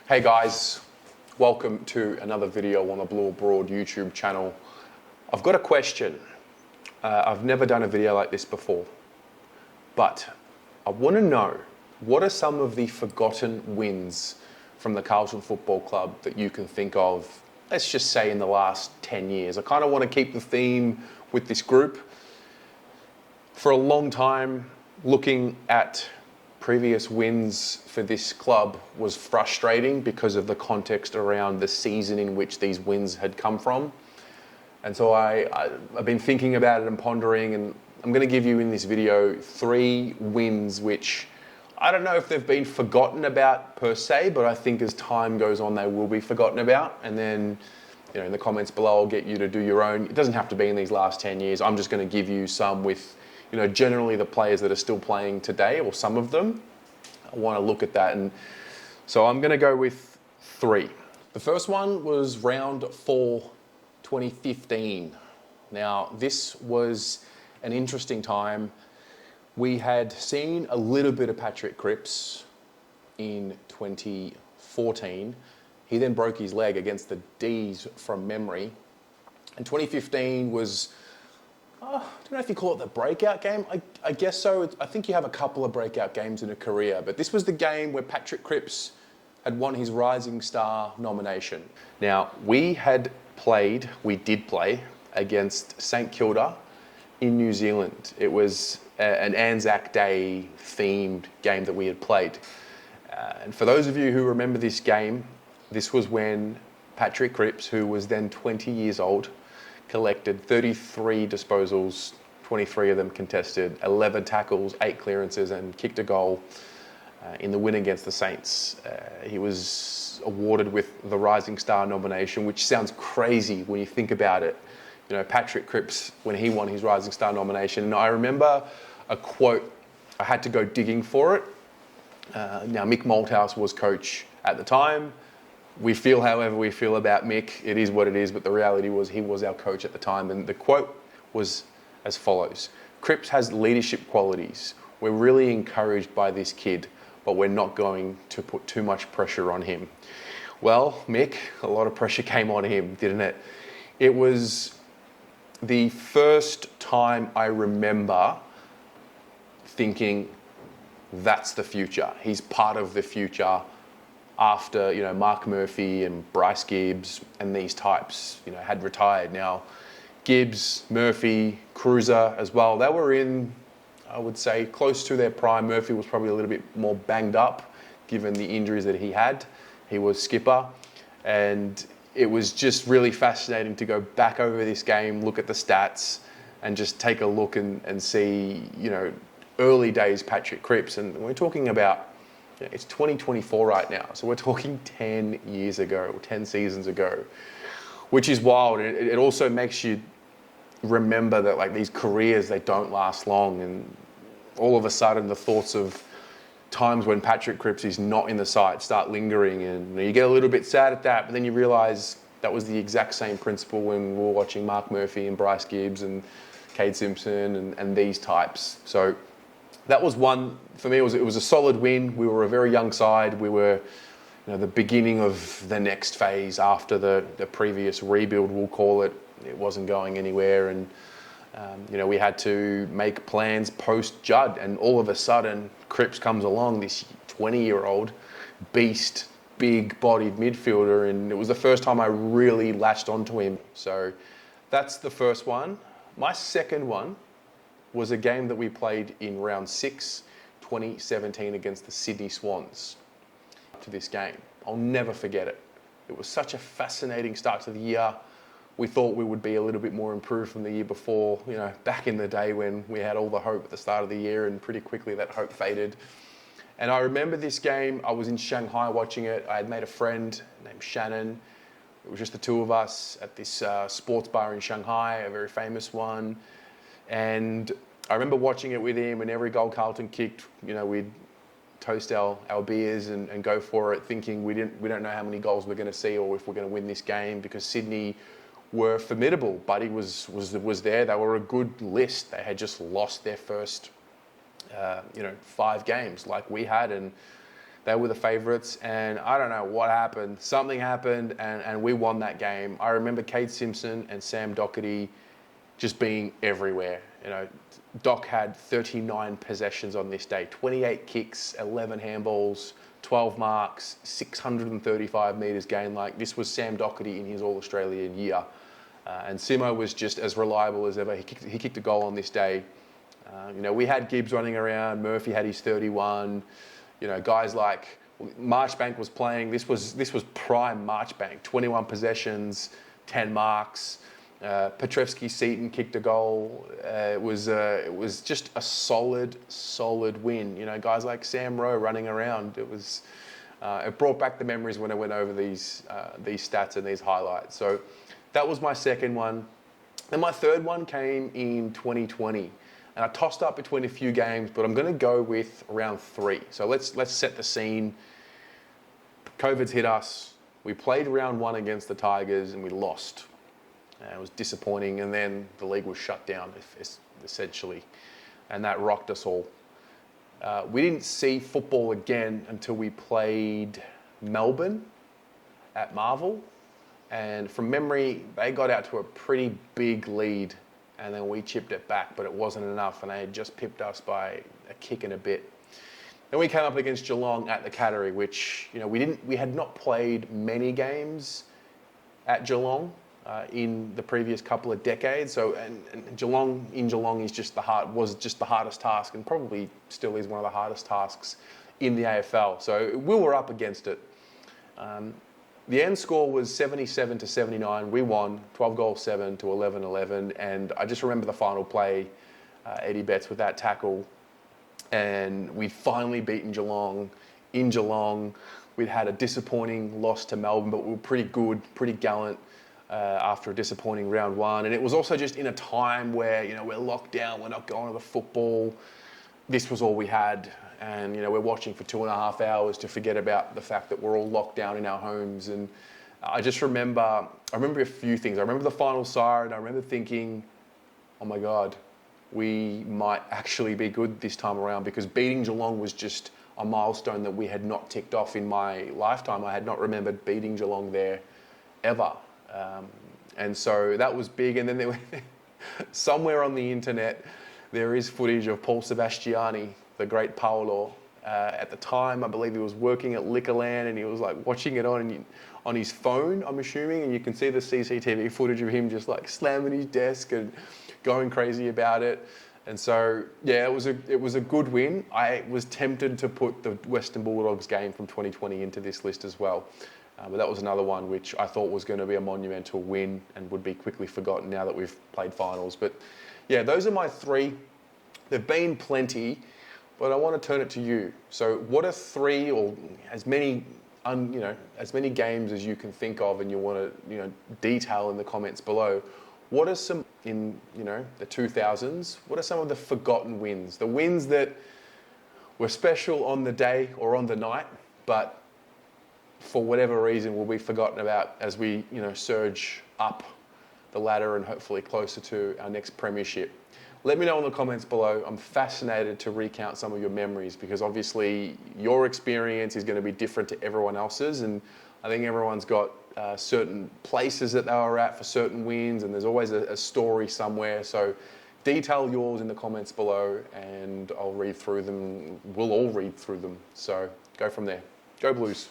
Hey guys, welcome to another video on the Blue Abroad YouTube channel. I've got a question. I've never done a video like this before, but I want to know, what are some of the forgotten wins from the Carlton Football Club that you can think of, let's just say in the last 10 years? I kind of want to keep the theme with this group. For a long time, looking at previous wins for this club was frustrating because of the context around the season in which these wins had come from. And so I've been thinking about it and pondering, and I'm going to give you in this video 3 wins which I don't know if they've been forgotten about per se, but I think as time goes on they will be forgotten about. And then, you know, in the comments below I'll get you to do your own. It doesn't have to be in these last 10 years. I'm just going to give you some with, you know, generally the players that are still playing today, or some of them. I want to look at that, and so I'm going to go with 3. The first one was round 4, 2015. Now, this was an interesting time. We had seen a little bit of Patrick Cripps in 2014. He then broke his leg against the D's from memory. And 2015 was, I don't know if you call it the breakout game. I guess so. I think you have a couple of breakout games in a career, but this was the game where Patrick Cripps had won his Rising Star nomination. Now, we did play against St Kilda in New Zealand. It was an Anzac Day themed game that we had played. And for those of you who remember this game, this was when Patrick Cripps, who was then 20 years old, collected 33 disposals, 23 of them contested, 11 tackles, 8 clearances, and kicked a goal in the win against the Saints. He was awarded with the Rising Star nomination, which sounds crazy when you think about it. You know, Patrick Cripps, when he won his Rising Star nomination, and I remember a quote, I had to go digging for it. Now, Mick Malthouse was coach at the time. We feel however we feel about Mick, it is what it is, but the reality was he was our coach at the time, and the quote was as follows: "Cripps has leadership qualities. We're really encouraged by this kid, but we're not going to put too much pressure on him." Well, Mick, a lot of pressure came on him, didn't it? It was the first time I remember thinking, that's the future. He's part of the future. After, you know, Mark Murphy and Bryce Gibbs and these types, you know, had retired. Now, Gibbs, Murphy, Cruiser as well, they were in, I would say, close to their prime. Murphy was probably a little bit more banged up given the injuries that he had. He was skipper, and it was just really fascinating to go back over this game, look at the stats, and just take a look and see, you know, early days Patrick Cripps. And we're talking about, it's 2024 right now, so we're talking 10 years ago, or 10 seasons ago, which is wild. It also makes you remember that, like, these careers, they don't last long, and all of a sudden the thoughts of times when Patrick Cripps is not in the side start lingering, and you get a little bit sad at that, but then you realise that was the exact same principle when we were watching Mark Murphy and Bryce Gibbs and Cade Simpson and these types. So that was one, for me, it was a solid win. We were a very young side. We were, you know, the beginning of the next phase after the previous rebuild, we'll call it. It wasn't going anywhere, and you know, we had to make plans post-Judd, and all of a sudden Cripps comes along, this 20-year-old beast, big-bodied midfielder, and it was the first time I really latched onto him. So that's the first one. My second one was a game that we played in round 6, 2017 against the Sydney Swans. To this game, I'll never forget it. It was such a fascinating start to the year. We thought we would be a little bit more improved from the year before, you know, back in the day when we had all the hope at the start of the year, and pretty quickly that hope faded. And I remember this game, I was in Shanghai watching it. I had made a friend named Shannon. It was just the two of us at this sports bar in Shanghai, a very famous one. And I remember watching it with him, and every goal Carlton kicked, you know, we'd toast our beers and go for it, thinking we don't know how many goals we're going to see or if we're going to win this game, because Sydney were formidable. Buddy was there. They were a good list. They had just lost their first 5 games like we had, and They were the favourites, and I don't know what happened. Something happened, and we won that game. I remember Kade Simpson and Sam Doherty just being everywhere. You know, Doc had 39 possessions on this day, 28 kicks, 11 handballs, 12 marks, 635 metres gained. Like, this was Sam Doherty in his All-Australian year. And Simo was just as reliable as ever. He kicked a goal on this day. You know, we had Gibbs running around. Murphy had his 31. You know, guys like Marchbank was playing. This was prime Marchbank. 21 possessions, 10 marks. Petrevsky-Seaton kicked a goal. It was just a solid win. You know, guys like Sam Rowe running around. It brought back the memories when I went over these stats and these highlights. So that was my second one. Then my third one came in 2020. And I tossed up between a few games, but I'm going to go with round 3. So let's set the scene. COVID's hit us. We played round 1 against the Tigers and we lost. It was disappointing, and then the league was shut down, essentially, and that rocked us all. We didn't see football again until we played Melbourne at Marvel, and from memory, they got out to a pretty big lead, and then we chipped it back, but it wasn't enough, and they had just pipped us by a kick and a bit. Then we came up against Geelong at the Cattery, which, you know, we had not played many games at Geelong in the previous couple of decades. So, and Geelong was just the hardest task, and probably still is one of the hardest tasks in the AFL. So we were up against it. The end score was 77-79. We won 12-7 to 11-11, and I just remember the final play, Eddie Betts with that tackle, and we'd finally beaten Geelong in Geelong. We'd had a disappointing loss to Melbourne, but we were pretty good, pretty gallant after a disappointing round 1. And it was also just in a time where, you know, we're locked down, we're not going to the football. This was all we had. And, you know, we're watching for 2.5 hours to forget about the fact that we're all locked down in our homes. And I remember a few things. I remember the final siren. I remember thinking, oh my God, we might actually be good this time around, because beating Geelong was just a milestone that we had not ticked off in my lifetime. I had not remembered beating Geelong there ever. And so that was big. And then there were somewhere on the internet, there is footage of Paul Sebastiani, the great Paolo. At the time, I believe he was working at Liquorland, and he was like watching it on his phone, I'm assuming, and you can see the CCTV footage of him just like slamming his desk and going crazy about it. And so, yeah, it was a good win. I was tempted to put the Western Bulldogs game from 2020 into this list as well. But that was another one which I thought was going to be a monumental win and would be quickly forgotten now that we've played finals. But yeah, those are my 3. There've been plenty, but I want to turn it to you. So what are 3, or as many games as you can think of and you want to, detail in the comments below? What are some, in, the 2000s, what are some of the forgotten wins? The wins that were special on the day or on the night, but for whatever reason will be forgotten about as we, surge up the ladder and hopefully closer to our next premiership. Let me know in the comments below. I'm fascinated to recount some of your memories, because obviously your experience is going to be different to everyone else's, and I think everyone's got certain places that they were at for certain wins, and there's always a story somewhere. So detail yours in the comments below, and I'll read through them. We'll all read through them. So go from there. Go Blues.